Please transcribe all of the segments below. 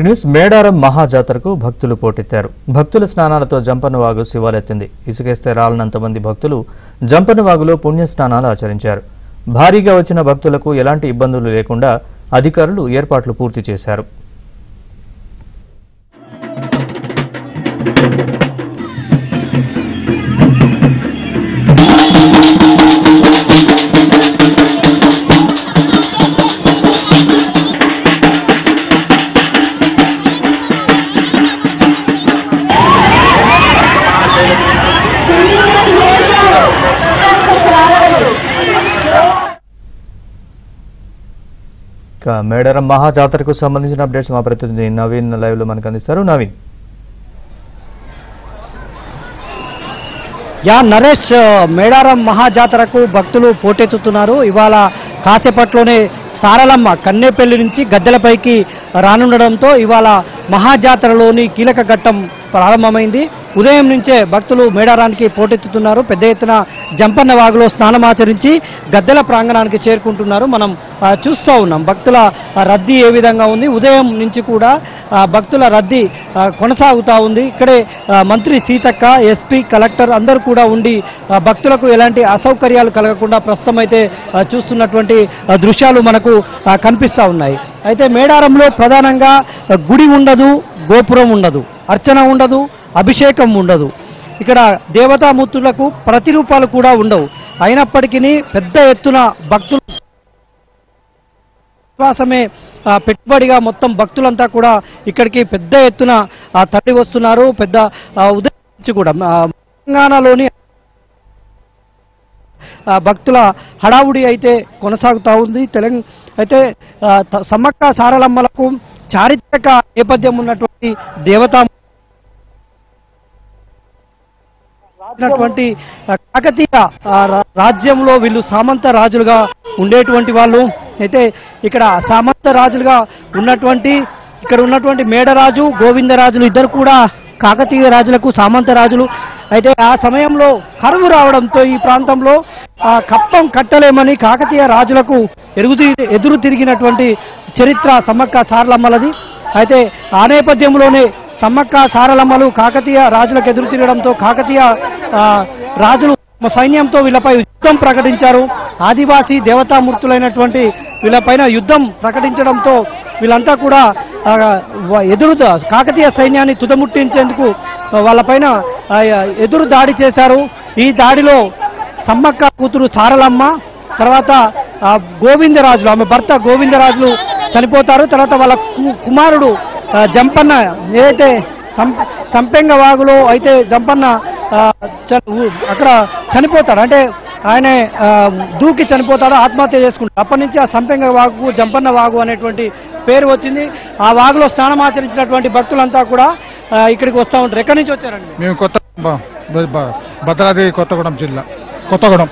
News Medaram మహాజాతరకు భక్తులు పోటెత్తారు. భక్తుల స్నానాలతో జంపన్నవాగు శివాలెత్తింది. ఇసుకేస్తే రాలనంత మంది భక్తులు జంపన్నవాగులో పుణ్య స్నానాలు ఆచరించారు. భారీగా వచ్చిన భక్తులకు ఎలాంటి ఇబ్బందులు లేకుండా అధికారులు ఏర్పాట్లు పూర్తి చేశారు. మేడారం మహాజాతరకు సంబంధించిన అప్డేట్స్ మా ప్రతినిధి నవీన్ లైవ్ లో మనకు అందిస్తారు. నవీన్. నరేష్, మేడారం మహాజాతరకు భక్తులు పోటెత్తుతున్నారు. ఇవాళ కాసేపట్లోనే సారలమ్మ కన్నేపల్లి నుంచి గద్దెలపైకి రానుండడంతో ఇవాళ మహాజాతరలోని కీలక ఘట్టం ప్రారంభమైంది. ఉదయం నుంచే భక్తులు మేడారానికి పోటెత్తుతున్నారు. పెద్ద ఎత్తున జంపన్న వాగులో స్నానమాచరించి గద్దెల ప్రాంగణానికి చేరుకుంటున్నారు. మనం చూస్తూ ఉన్నాం భక్తుల రద్దీ ఏ విధంగా ఉంది. ఉదయం నుంచి కూడా భక్తుల రద్దీ కొనసాగుతూ ఉంది. ఇక్కడే మంత్రి సీతక్క, ఎస్పీ, కలెక్టర్ అందరూ కూడా ఉండి భక్తులకు ఎలాంటి అసౌకర్యాలు కలగకుండా ప్రస్తుతం అయితే చూస్తున్నటువంటి దృశ్యాలు మనకు కనిపిస్తూ ఉన్నాయి. అయితే మేడారంలో ప్రధానంగా గుడి ఉండదు, గోపురం ఉండదు, అర్చన ఉండదు, అభిషేకం ఉండదు. ఇక్కడ దేవతామూర్తులకు ప్రతిరూపాలు కూడా ఉండవు. అయినప్పటికీ పెద్ద ఎత్తున భక్తులు విశ్వాసమే పెట్టుబడిగా మొత్తం భక్తులంతా కూడా ఇక్కడికి పెద్ద ఎత్తున తరలి వస్తున్నారు. పెద్ద ఉదయం నుంచి కూడా తెలంగాణలోని భక్తుల హడావుడి అయితే కొనసాగుతూ ఉంది. అయితే సమ్మక్క సారలమ్మలకు చారిత్రక నేపథ్యం ఉన్నటువంటి దేవతా కాకతీయ రాజ్యంలో వీళ్ళు సామంత రాజులుగా ఉండేటువంటి వాళ్ళు. అయితే ఇక్కడ సామంత రాజులుగా ఇక్కడ ఉన్నటువంటి మేడరాజు, గోవిందరాజులు ఇద్దరు కూడా కాకతీయ రాజులకు సామంత రాజులు. అయితే ఆ సమయంలో కరువు రావడంతో ఈ ప్రాంతంలో కప్పం కట్టలేమని కాకతీయ రాజులకు ఎదురు తిరిగినటువంటి చరిత్ర సమ్మక్క సారలమ్మలది. అయితే ఆ నేపథ్యంలోనే సమ్మక్క సారలమ్మలు కాకతీయ రాజులకు ఎదురు తిరగడంతో కాకతీయ రాజులు సైన్యంతో వీళ్ళపై యుద్ధం ప్రకటించారు. ఆదివాసీ దేవతామూర్తులైనటువంటి వీళ్ళపైన యుద్ధం ప్రకటించడంతో వీళ్ళంతా కూడా కాకతీయ సైన్యాన్ని తుదముట్టించేందుకు వాళ్ళపైన ఎదురు దాడి చేశారు. ఈ దాడిలో సమ్మక్క కూతురు సారలమ్మ, తర్వాత గోవిందరాజులు, ఆమె భర్త గోవిందరాజులు చనిపోతారు. తర్వాత వాళ్ళ కుమారుడు జంపన్న ఏదైతే సంపెంగ వాగులో అయితే జంపన్న అక్కడ చనిపోతాడు. అంటే ఆయన దూకి చనిపోతాడు, ఆత్మహత్య చేసుకుంటాడు. అప్పటి నుంచి ఆ సంపెంగ వాగు, జంపన్న వాగు అనేటువంటి పేరు వచ్చింది. ఆ వాగులో స్నానమాచరించినటువంటి భక్తులంతా కూడా ఇక్కడికి వస్తూ ఉంటారు. ఎక్కడి నుంచి వచ్చారండి? మేము భద్రాద్రి కొత్తగూడెం జిల్లా. కొత్తగూడెం.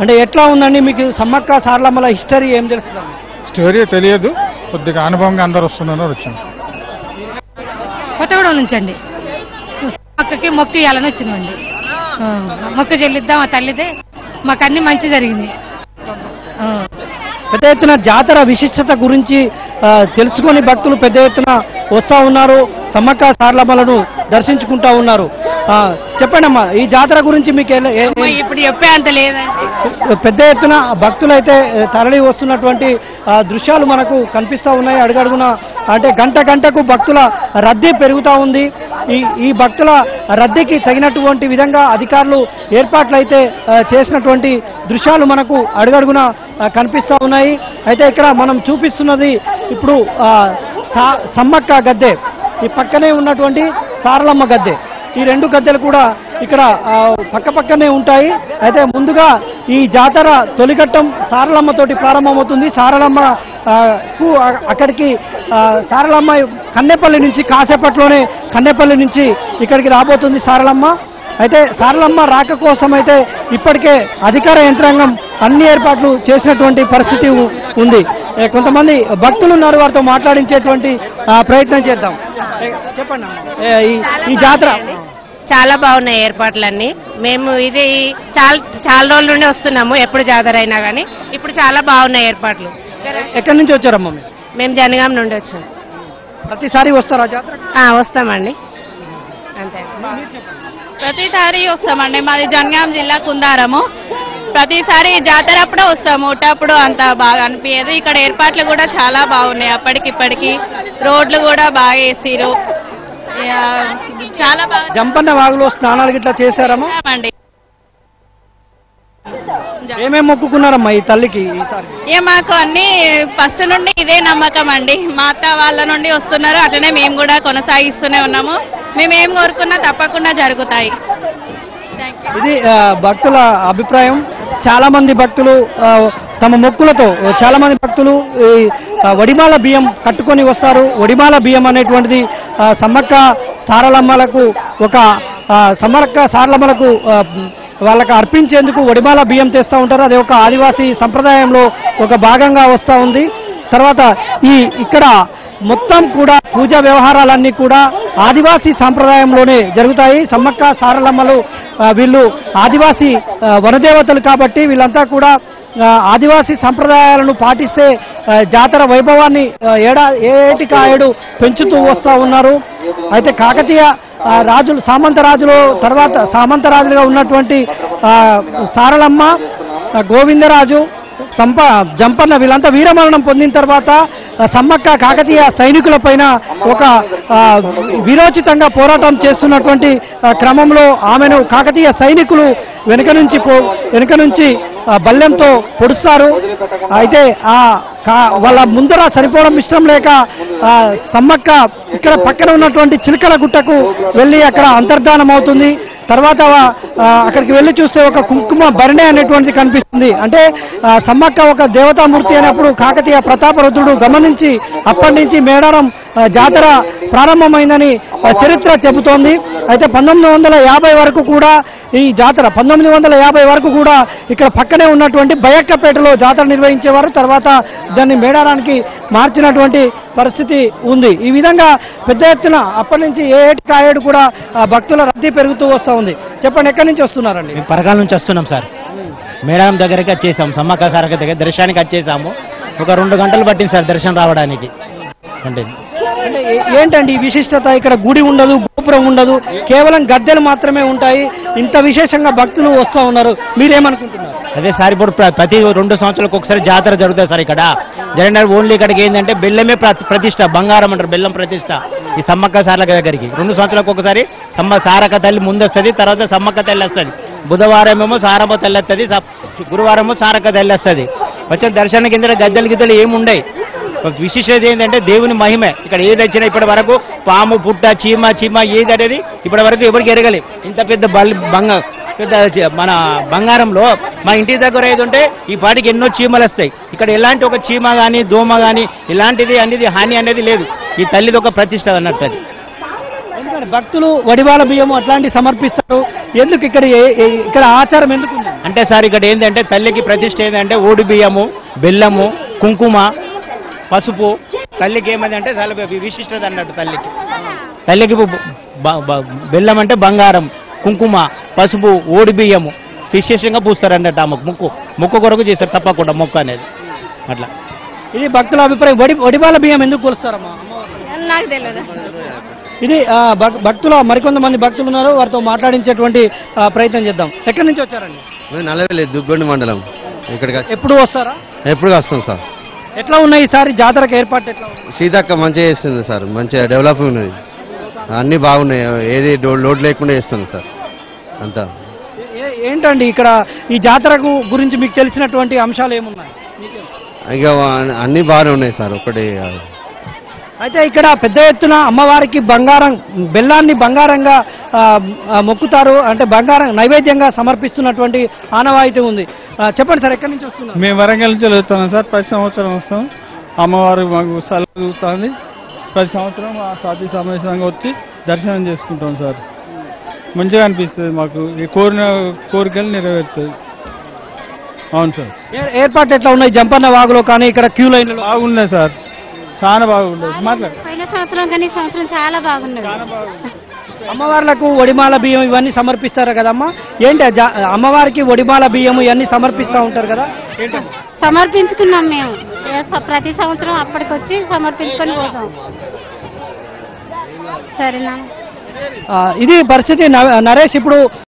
అంటే ఎట్లా ఉందండి మీకు సమ్మక్క సారలమ్మల హిస్టరీ ఏం తెలుస్తుందండి? స్టోరీ తెలియదు, కొద్దిగా అనుభవంగా అందరు వస్తున్నారు. వచ్చాను కొత్తగూడెం నుంచి అండి. అక్కకి మొక్కు ఇవ్వాలని వచ్చిందండి. మొక్కు చెల్లిద్దాం, ఆ తల్లిదే మాకు అన్ని మంచి జరిగింది. పెద్ద ఎత్తున జాతర విశిష్టత గురించి తెలుసుకొని భక్తులు పెద్ద ఎత్తున వస్తూ ఉన్నారు. సమ్మక్క సారలమ్మలను దర్శించుకుంటా ఉన్నారు. చెప్పండి అమ్మా, ఈ జాతర గురించి మీకు ఇప్పుడు చెప్పే అంత లేదండి. పెద్ద ఎత్తున భక్తులు అయితే తరలి వస్తున్నటువంటి దృశ్యాలు మనకు కనిపిస్తూ ఉన్నాయి. అడుగడుగున అంటే గంటకు భక్తుల రద్దీ పెరుగుతూ ఉంది. ఈ భక్తుల రద్దీకి తగినటువంటి విధంగా అధికారులు ఏర్పాట్లు అయితే చేసినటువంటి దృశ్యాలు మనకు అడుగడుగున కనిపిస్తూ ఉన్నాయి. అయితే ఇక్కడ మనం చూపిస్తున్నది ఇప్పుడు సమ్మక్క గద్దె, ఈ పక్కనే ఉన్నటువంటి సారలమ్మ గద్దె. ఈ రెండు గద్దెలు కూడా ఇక్కడ పక్కనే ఉంటాయి. అయితే ముందుగా ఈ జాతర తొలిఘట్టం సారలమ్మతోటి ప్రారంభమవుతుంది. సారలమ్మకు అక్కడికి సారలమ్మ కన్నెపల్లి నుంచి కాసేపట్లోనే కన్నెపల్లి నుంచి ఇక్కడికి రాబోతుంది సారలమ్మ. అయితే సారలమ్మ రాక కోసం అయితే ఇప్పటికే అధికార యంత్రాంగం అన్ని ఏర్పాట్లు చేసినటువంటి పరిస్థితి ఉంది. కొంతమంది భక్తులు ఉన్నారు, వారితో మాట్లాడించేటువంటి ప్రయత్నం చేద్దాం. చెప్పండి, ఈ జాతర చాలా బాగున్నాయి ఏర్పాట్లన్నీ. మేము ఇది చాలా రోజుల నుండి వస్తున్నాము, ఎప్పుడు జాతర అయినా కానీ. ఇప్పుడు చాలా బాగున్నాయి ఏర్పాట్లు. ఎక్కడి నుంచి వచ్చారమ్మా? మేము జనగాం నుండి వచ్చాం. ప్రతిసారి వస్తారా జాతర? వస్తామండి అంతే. ప్రతిసారి వస్తామండి. మాది జనగాం జిల్లా కుందారము. ప్రతిసారి జాతర అప్పుడే వస్తాము. అప్పుడు అంత బాగా అనిపించదు. ఇక్కడ ఏర్పాట్లు కూడా చాలా బాగున్నాయి. అప్పటికిప్పటికి రోడ్లు కూడా బాగా వేసిరు. చాలా బాగా జంపన్న వాగులో స్నానాలు గిట్లా చేశారమ్మా? అండి. ఏమేమి మొక్కుకున్నారమ్మా ఈ తల్లికి ఈసారి? మాకు అన్ని ఫస్ట్ నుండి ఇదే నమ్మకం అండి. మా అత్త వాళ్ళ నుండి వస్తున్నారు, అట్లనే మేము కూడా కొనసాగిస్తూనే ఉన్నాము. మేమేం కోరుకున్నా తప్పకుండా జరుగుతాయి. ఇది భక్తుల అభిప్రాయం. చాలా మంది భక్తులు తమ మొక్కులతో చాలా మంది భక్తులు ఈ వడిమాల బియ్యం కట్టుకొని వస్తారు. వడిమాల బియ్యం అనేటువంటిది సమ్మక్క సారలమ్మలకు వాళ్ళకి అర్పించేందుకు వడిమాల బియ్యం తెస్తూ ఉంటారు. అది ఒక ఆదివాసీ సంప్రదాయంలో ఒక భాగంగా వస్తూ ఉంది. తర్వాత ఇక్కడ మొత్తం కూడా పూజా వ్యవహారాలన్నీ కూడా ఆదివాసీ సాంప్రదాయంలోనే జరుగుతాయి. సమ్మక్క సారలమ్మలు వీళ్ళు ఆదివాసీ వనదేవతలు కాబట్టి వీళ్ళంతా కూడా ఆదివాసీ సంప్రదాయాలను పాటిస్తే జాతర వైభవాన్ని ఏటికి ఏడు పెంచుతూ వస్తూ ఉన్నారు. అయితే కాకతీయ రాజులు సామంతరాజులుగా ఉన్నటువంటి సారలమ్మ, గోవిందరాజు, జంపన్న వీళ్ళంతా వీరమరణం పొందిన తర్వాత సమ్మక్క కాకతీయ సైనికుల పైన ఒక వీరోచితంగా పోరాటం చేస్తున్నటువంటి క్రమంలో ఆమెను కాకతీయ సైనికులు వెనుక నుంచి బల్లెంతో పొడుస్తారు. అయితే వాళ్ళ ముందర సరిపోవడం ఇష్టం లేక సమ్మక్క ఇక్కడ పక్కన ఉన్నటువంటి చిలకల గుట్టకు వెళ్ళి అక్కడ అంతర్ధానం అవుతుంది. తర్వాత అక్కడికి వెళ్ళి చూస్తే ఒక కుంకుమ భరణి అనేటువంటిది కనిపిస్తుంది. అంటే సమ్మక్క ఒక దేవతామూర్తి అయినప్పుడు కాకతీయ ప్రతాపరుద్రుడు గమనించి అప్పటి నుంచి మేడారం జాతర ప్రారంభమైందని చరిత్ర చెబుతోంది. అయితే 1950 వరకు కూడా ఈ జాతర 1950 వరకు కూడా ఇక్కడ పక్కనే ఉన్నటువంటి బయక్కపేటలో జాతర నిర్వహించేవారు. తర్వాత దాన్ని మేడారానికి మార్చినటువంటి పరిస్థితి ఉంది. ఈ విధంగా పెద్ద ఎత్తున అప్పటి నుంచి ఏడు కూడా భక్తుల రద్దీ పెరుగుతూ వస్తూ ఉంది. చెప్పండి, ఎక్కడి నుంచి వస్తున్నారండి? మేము పరకాల నుంచి వస్తున్నాం సార్. మేడారం దగ్గరికి వచ్చేసాము, సమ్మక్క సారక్క దగ్గర దర్శనానికి వచ్చేసాము. ఒక 2 గంటలు పట్టింది సార్ దర్శనం రావడానికి. అంటే ఏంటండి ఈ విశిష్టత? ఇక్కడ గుడి ఉండదు, గోపురం ఉండదు, కేవలం గద్దెలు మాత్రమే ఉంటాయి. ఇంత విశేషంగా భక్తులు వస్తూ ఉన్నారు, మీరేమనుకుంటున్నారు? అదే సార్, ఇప్పుడు ప్రతి 2 సంవత్సరాలకు ఒకసారి జాతర జరుగుతుంది సార్. ఇక్కడ జరిగిన ఓన్లీ ఇక్కడికి ఏంటంటే బెల్లమే ప్రతిష్ట, బంగారం అంటారు, బెల్లం ప్రతిష్ట ఈ సమ్మక్క సారక్క దగ్గరికి 2 సంవత్సరాలకు ఒకసారి సారక్క తల్లి ముందు వస్తుంది, తర్వాత సమ్మక్క తల్లి వస్తుంది. బుధవారం ఏమో సారమ్మ తల్లి వస్తుంది, గురువారమో సారక్క తల్లి వస్తుంది. వచ్చే దర్శనానికి కింద గద్దెలు ఏముండయి. విశిష్టత ఏంటంటే దేవుని మహిమే. ఇక్కడ ఏది వచ్చినా ఇప్పటి వరకు పాము, పుట్ట, చీమ ఏది అనేది ఇప్పటి వరకు ఎవరికి ఎరగలేదు. ఇంత పెద్ద మన బంగారంలో మా ఇంటి దగ్గర ఏది ఉంటే ఈ పాటికి ఎన్నో చీమలు వస్తాయి. ఇక్కడ ఎలాంటి ఒక చీమ కానీ దోమ కానీ ఇలాంటిది అనేది హాని అనేది లేదు. ఈ తల్లిది ఒక ప్రతిష్ట అన్నట్టు. అది భక్తులు వడివాల బియ్యం అట్లాంటివి సమర్పిస్తారు. ఎందుకు ఇక్కడ ఆచారం ఎందుకు అంటే సార్, ఇక్కడ ఏంటంటే తల్లికి ప్రతిష్ట ఏంటంటే ఓడి బియ్యము, బెల్లము, కుంకుమ, పసుపు. తల్లికి ఏమైందంటే చాలా విశిష్టత అన్నట్టు. తల్లికి బెల్లం అంటే బంగారం, కుంకుమ, పసుపు, ఓడి బియ్యము విశేషంగా పూస్తారు అన్నట్టు. ఆమెకు మొక్కు కొరకు చేస్తారు తప్పకుండా మొక్కు అనేది. అట్లా ఇది భక్తుల అభిప్రాయం. వడివాల బియ్యం ఎందుకు కొలుస్తారమ్మా? నాకు తెలియదు. ఇది మరికొంతమంది భక్తులు ఉన్నారు, వారితో మాట్లాడించేటువంటి ప్రయత్నం చేద్దాం. ఎక్కడి నుంచి వచ్చారండి? నల్లవేలి దుగ్గొండి మండలం. ఇక్కడికి ఎప్పుడు వస్తారా? ఎప్పుడు వస్తాం సార్. ఎట్లా ఉన్నాయి ఈసారి జాతరకు ఏర్పాటు? ఎట్లా సీతక్క మంచిగా చేస్తుంది సార్, మంచిగా డెవలప్ ఉన్నది, అన్ని బాగున్నాయి, ఏది లోడ్ లేకుండా చేస్తుంది సార్ అంతా. ఏంటండి ఇక్కడ ఈ జాతరకు గురించి మీకు తెలిసినటువంటి అంశాలు ఏమున్నాయి? ఇక అన్ని బాగానే ఉన్నాయి సార్. ఒకటి అయితే ఇక్కడ పెద్ద ఎత్తున అమ్మవారికి బెల్లాన్ని బంగారంగా మొక్కుతారు. అంటే బంగారం నైవేద్యంగా సమర్పిస్తున్నటువంటి ఆనవాయితీ ఉంది. చెప్పండి సార్, ఎక్కడి నుంచి వస్తున్నారు? మేము వరంగల్ నుంచి వెళ్తున్నాం సార్. ప్రతి సంవత్సరం వస్తాం. అమ్మవారు మాకు సలహా చూస్తుంది. ప్రతి సంవత్సరం ఆ సాటి సమేతంగా వచ్చి దర్శనం చేసుకుంటాం సార్. మంచిగా అనిపిస్తుంది మాకు. ఈ కోరికలు నెరవేరుతుంది. అవును సార్. ఏర్పాట్లు ఎట్లా ఉన్నాయి? జంపన్న వాగులో కానీ ఇక్కడ క్యూ లైన్లు బాగున్నాయి సార్, చాలా బాగుండదు. మాట్లాడు. పోయిన సంవత్సరం కానీ సంవత్సరం చాలా బాగున్నది. అమ్మవార్లకు వడిమాల బియ్యం ఇవన్నీ సమర్పిస్తారు కదమ్మా. ఏంటి అమ్మవారికి వడిమాల బియ్యం ఇవన్నీ సమర్పిస్తూ ఉంటారు కదా, సమర్పించుకున్నాం మేము. ప్రతి సంవత్సరం అప్పటికి వచ్చి సమర్పించుకొని పోతాం. సరేనా ఇది పరిస్థితి. నరేష్ ఇప్పుడు